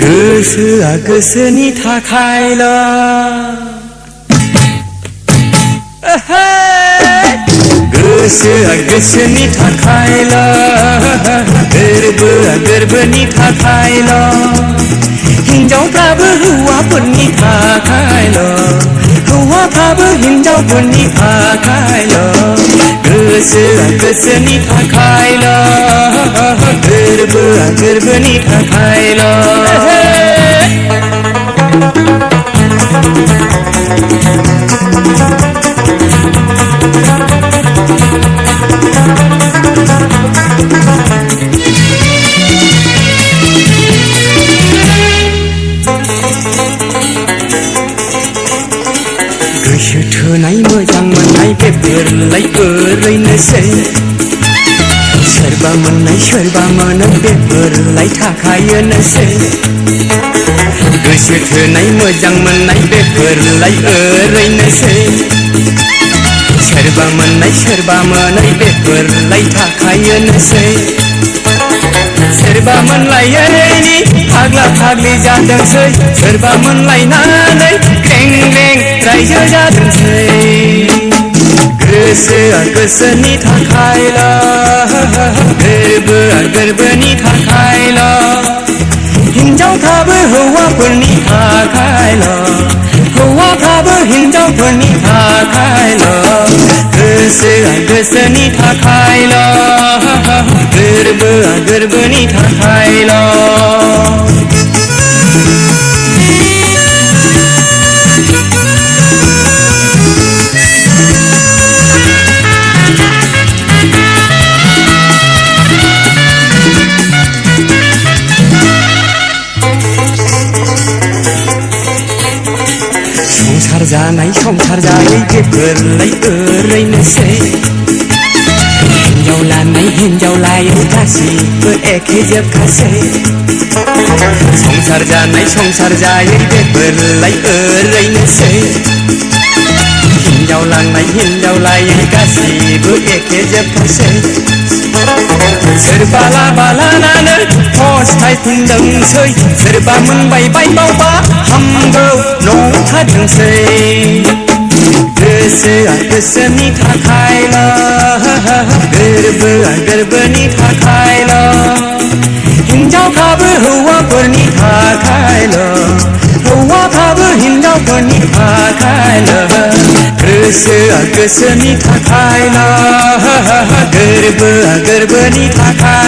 गोसोआ गोसोनि थाखायल' गोसोआ गोसोनि थाखायल' गोरबोआ गोरबोनि थाखायल' हिन्जावफ्राबो हौवाफोरनि थाखायल' हौवाफ्राबो हिन्जावफोरनि थाखायल' गोसोआ गोसोनि थाखायल' गोरबोआ गोरबोनि थाखायल' गोसोथोनाय मोजां मोननाय बेफोरलाय ओरैनोसै सोरबा मोननाय सोरबा मोनो बेफोरलाय थाखायोनोसै गोसोथोनाय मोजां मोननाय बेफोरलाय ओरैनोसै सोरबा मोननाय सोरबा मोनै बेफोरलाय थाखायोनोसै सोरबा मोनलायैनि फाग्ला फाग्लि जादोंसै सोरबा मोनलायनानै ग्रें ग्रें रायजो जादोंसै गोसोआ गोसोनि थाखायल' गोरबोआ गोरबोनि थाखायल' हिन्जावफ्राबो हौवाफोरनि थाखायल' हौवाफ्राबो हिन्जावफोरनि थाखायल' गोसोआ गोसोनि थाखायल' गोरबोआ गोरबोनि थाखायल' संसार जानाय संसार जायै बेफोरलाय ओरैनोसै हिन्जाव लानाय हिन्जाव लायै गासिबो एखे जोबखासै संसार जानाय संसार जायै बेफोरलाय ओरैनोसै हिन्जाव लानाय हिन्जाव लायै गासिबो एखे जोबखासै सोरबा लाबा लानानै फस्थायफिनदोंसै सोरबा मोनबाय बायबावबा हामगौ नंथारदोंसै गोसोआ गोसोनि थाखायल' गोरबोआ गोरबोनि थाखायल' हिन्जावफ्राबो हौवाफोरनि थाखायल' हौवाफ्राबो हिन्जावफोरनि थाखायल' गोसोआ गोसोनि थाखायल' गोरबोआ गोरबोनि थाखायल'